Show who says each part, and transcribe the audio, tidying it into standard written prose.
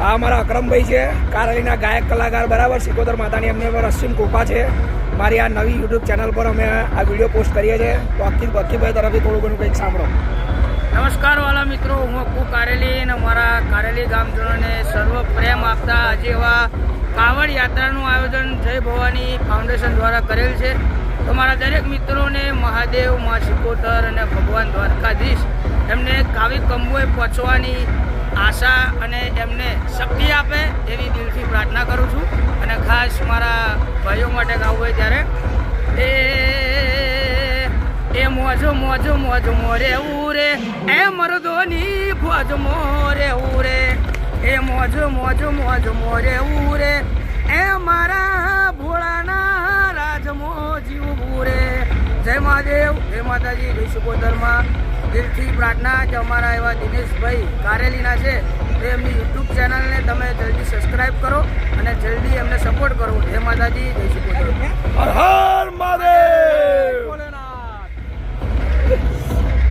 Speaker 1: આ અમારા અકરમભાઈ છે, કારેલીના ગાયક કલાકાર, બરાબર. સિકોતર માતાની એમને પર અસીમ કૃપા છે. મારી આ નવી યુટ્યુબ ચેનલ પર અમે આ વિડીયો પોસ્ટ કરીએ છીએ. તો અક્કીભાઈ તરફથી થોડું ઘણું કંઈક સાંભળો.
Speaker 2: નમસ્કાર વાલા મિત્રો, હું અક્કુ કારેલી અને મારા કારેલી ગામજનોને સર્વ પ્રેમ આપતા આજે એવા કાવડ યાત્રાનું આયોજન જય ભવાની ફાઉન્ડેશન દ્વારા કરેલ છે. તો મારા દરેક મિત્રોને મહાદેવ, મા સિકોતર અને ભગવાન દ્વારકાધીશ એમને કાવી કંબોએ પહોંચવાની આશા અને એમને શક્તિ આપે એવી દિલથી પ્રાર્થના કરું છું. અને ખાસ મારા ભાઈઓ માટે ગાવું હોય ત્યારે એ મોજો મોજો મોજો મોરે ઉરે, એ મરદોની ફોજ મોરે ઉરે, એ મોજો મોજો મોજો મોરે ઉરે, એ મારા ભોળાના રાજમો જીવ ભૂરે. જય મહાદેવ, જય માતાજી, જય સિકોતરમાં. દિલથી પ્રાર્થના કે અમારા એવા દિનેશભાઈ કારેલીના છે તો એમની યુટ્યુબ ચેનલને તમે જલ્દી સબસ્ક્રાઈબ કરો અને જલ્દી એમને સપોર્ટ કરો. જય માતાજી, જય સિકોતર.